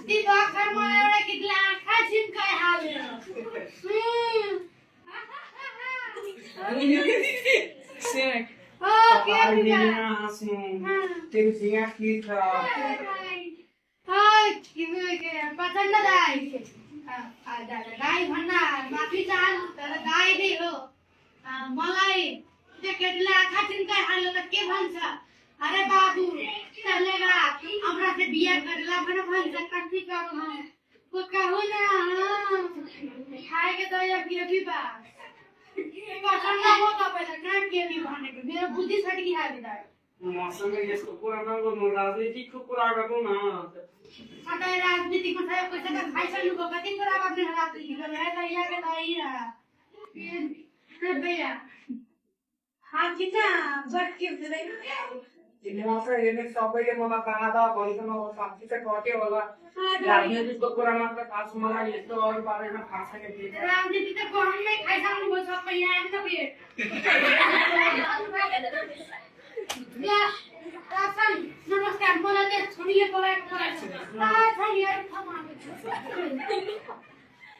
ती डॉक्टर मला एवढा कितला आखा चिमकाय हावे पसंद गाई भन्नार माफी चाहन तर गाई नै हो मलाई त्यो केटीले आँखा चिम्काइ हाल्यो त के भन्छ अरे बाबु चलेगा हमरा से बिया करला भने भन्छ कति गर्नु को कहु न खाए के त या के बा पसंद हो तपाईलाई कहाँ के नि भनेको मेरो बुद्धि छटकी हाल्दै दाइ मसँग यस्तो कुरा नगर्नु राजनीतिको कुरा गर्नु न सधैँ राजनीतिको छ पैसा त खाइसक्नुको कति कुरा गर्ने राजनीति गरेर यहाँ के दाइ बेया हाँ कितना वर्क के हुँदै तिमीले मात्र हेर्ने सबैले मलाई तादा भइसक्यो अब साथी चाहिँ कट्यो होला राजनीतिको कुरा मात्र थाहा छ मलाई यस्तो अरू बारेमा थाहा छैन के राजनीति त गरममै खाइसक्नु भयो सबै यहाँ त पे या रासन नमस्कार मलाई त छोडिएको छ यार